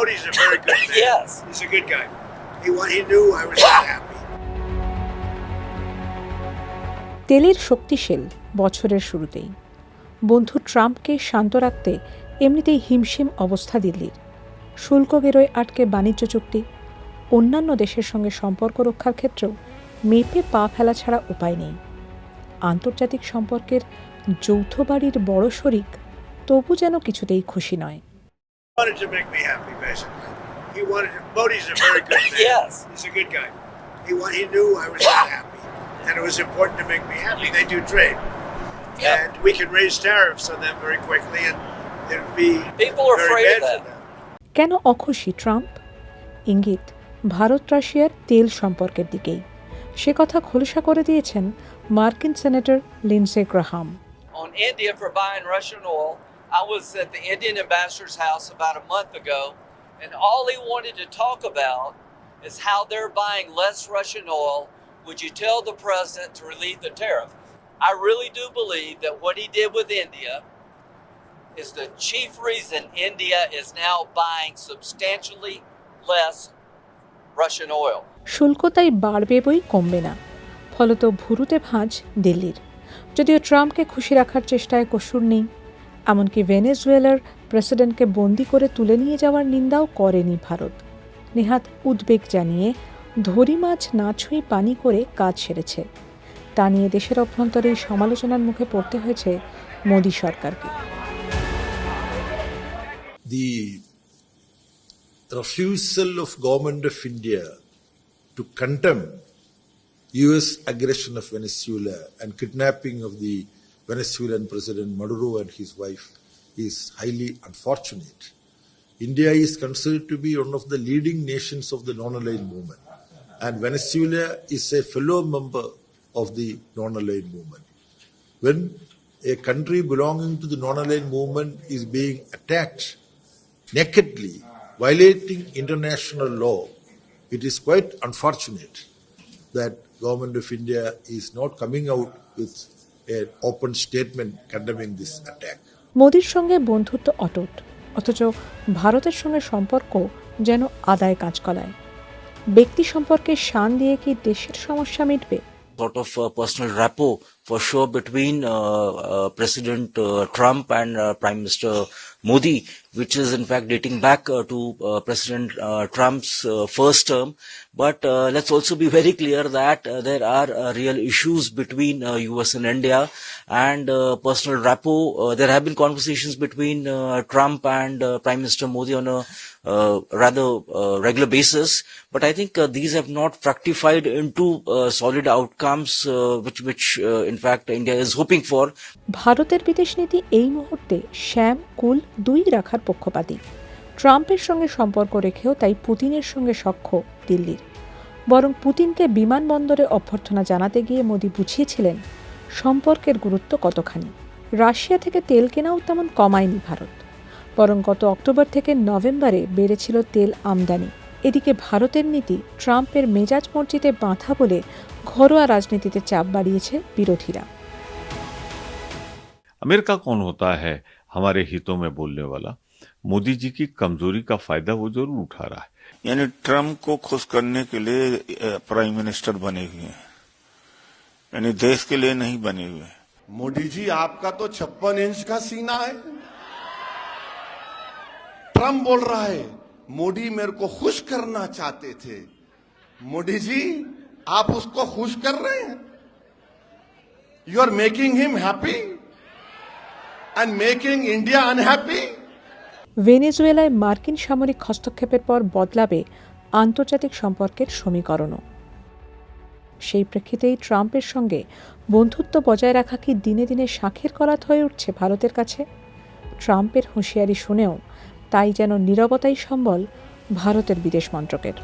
Modi's a very good man. Yes. He's a good guy. He knew I was not happy. তেলের শক্তিশীল বছরের শুরুতেই বন্ধু ট্রাম্পকে শান্ত রাখতে এমনিতেই হিমশিম অবস্থা দিল্লির। শুল্ক বেরোয় আটকে বাণিজ্য চুক্তি, অন্যান্য দেশের সঙ্গে সম্পর্ক রক্ষার ক্ষেত্রেও মেপে পা ফেলা ছাড়া উপায় নেই। আন্তর্জাতিক সম্পর্কের যৌথ বাড়ির বড় শরিক তবু যেন কিছুতেই খুশি নয়। He wanted to make me happy, basically. Modi's a very good man. Yes. He's a good guy. He knew I was not happy. And it was important to make me happy. They do trade. Yep. And we could raise tariffs on them very quickly and it would be People are very afraid bad of for that. them. কেন অখুশি Trump? ইঙ্গিত ভারত রাশিয়ার তেল সম্পর্কের দিকেই। সে কথা খোলসা করে দিয়েছেন মার্কিন senator Lindsey Graham. On India for buying Russian oil, I was at the Indian ambassador's house about a month ago, and all he wanted to talk about is how they're buying less Russian oil. Would you tell the president to relieve the tariff? I really do believe that what he did with India is the chief reason India is now buying substantially less Russian oil. শুল্ক তাই বাড়বে বই কমবে না, ফলত ভুরুতে ভাঁজ দিল্লির। যদিও ট্রাম্পকে খুশি রাখার চেষ্টায় কসুর নেই, এমনকি ভেনেজুয়েলার প্রেসিডেন্টকে বন্দি করে তুলে নিয়ে যাওয়ার নিন্দাও করেনি ভারত। নেহাত উদ্বেগ জানিয়ে ধরি মাছ না ছুঁই পানি করে কাজ সেরেছে। তা নিয়ে দেশের অভ্যন্তরেই সমালোচনার মুখে পড়তে হয়েছে মোদি সরকারকে। The refusal of government of India to condemn U.S. aggression of Venezuela and kidnapping of the Venezuelan President Maduro and his wife is highly unfortunate. India is considered to be one of the leading nations of the non-aligned movement, and Venezuela is a fellow member of the non-aligned movement. When a country belonging to the non-aligned movement is being attacked nakedly, violating international law, it is quite unfortunate that government of India is not coming out with an open statement condemning this attack. মোদির সঙ্গে বন্ধুত্ব অটুট, অথচ ভারতের সঙ্গে সম্পর্ক যেন আদায় কাঁচকলায়। ব্যক্তি সম্পর্কে শান দিয়ে কি দেশের সমস্যা মিটবে? Sort of personal rapport for sure between President Trump and Prime Minister Modi, which is in fact dating back to President Trump's first term. But let's also be very clear that there are real issues between US and India, and personal rapport. There have been conversations between Trump and Prime Minister Modi on a rather regular basis, but I think these have not fructified into solid outcomes, which in fact India is hoping for. ভারতের বিদেশ নীতি এই মুহূর্তে শ্যাম কুল দুই রাখার পক্ষপাতী। ট্রাম্পের সঙ্গে সম্পর্ক রেখেও তাই পুতিনের সঙ্গে সখ্য দিল্লির। বরং পুতিনকে বিমানবন্দরে অভ্যর্থনা জানাতে গিয়ে মোদি বুঝিয়েছিলেন সম্পর্কের গুরুত্ব কতখানি। রাশিয়া থেকে তেল কেনাও তেমন কমায়নি ভারত, বরং গত অক্টোবর থেকে নভেম্বরে বেড়েছিল তেল আমদানি। এদিকে ভারতের নীতি ট্রাম্পের মেজাজ মর্জিতে বাঁধা বলে ঘরোয়া রাজনীতিতে চাপ বাড়িয়েছে বিরোধীরা। अमेरिका कौन होता है हमारे हितों में बोलने वाला? मोदी जी की कमजोरी का फायदा वो जरूर उठा रहा है। यानी ट्रम्प को खुश करने के लिए प्राइम मिनिस्टर बने हुए हैं, यानी देश के लिए नहीं बने हुए। मोदी जी आपका तो 56 इंच का सीना है। ट्रम्प बोल रहा है मोदी मेरे को खुश करना चाहते थे। मोदी जी आप उसको खुश कर रहे हैं। You are making him happy and making India unhappy. ভেনেজুয়েলায় মার্কিন সামরিক হস্তক্ষেপের পর বদলাবে আন্তর্জাতিক সম্পর্কের সমীকরণও। সেই প্রেক্ষিতেই ট্রাম্পের সঙ্গে বন্ধুত্ব বজায় রাখা কি দিনে দিনে শাঁখের করাত হয়ে উঠছে ভারতের কাছে? ট্রাম্পের হুঁশিয়ারি শুনেও তাই যেন নীরবতাই সম্বল ভারতের বিদেশ মন্ত্রকের।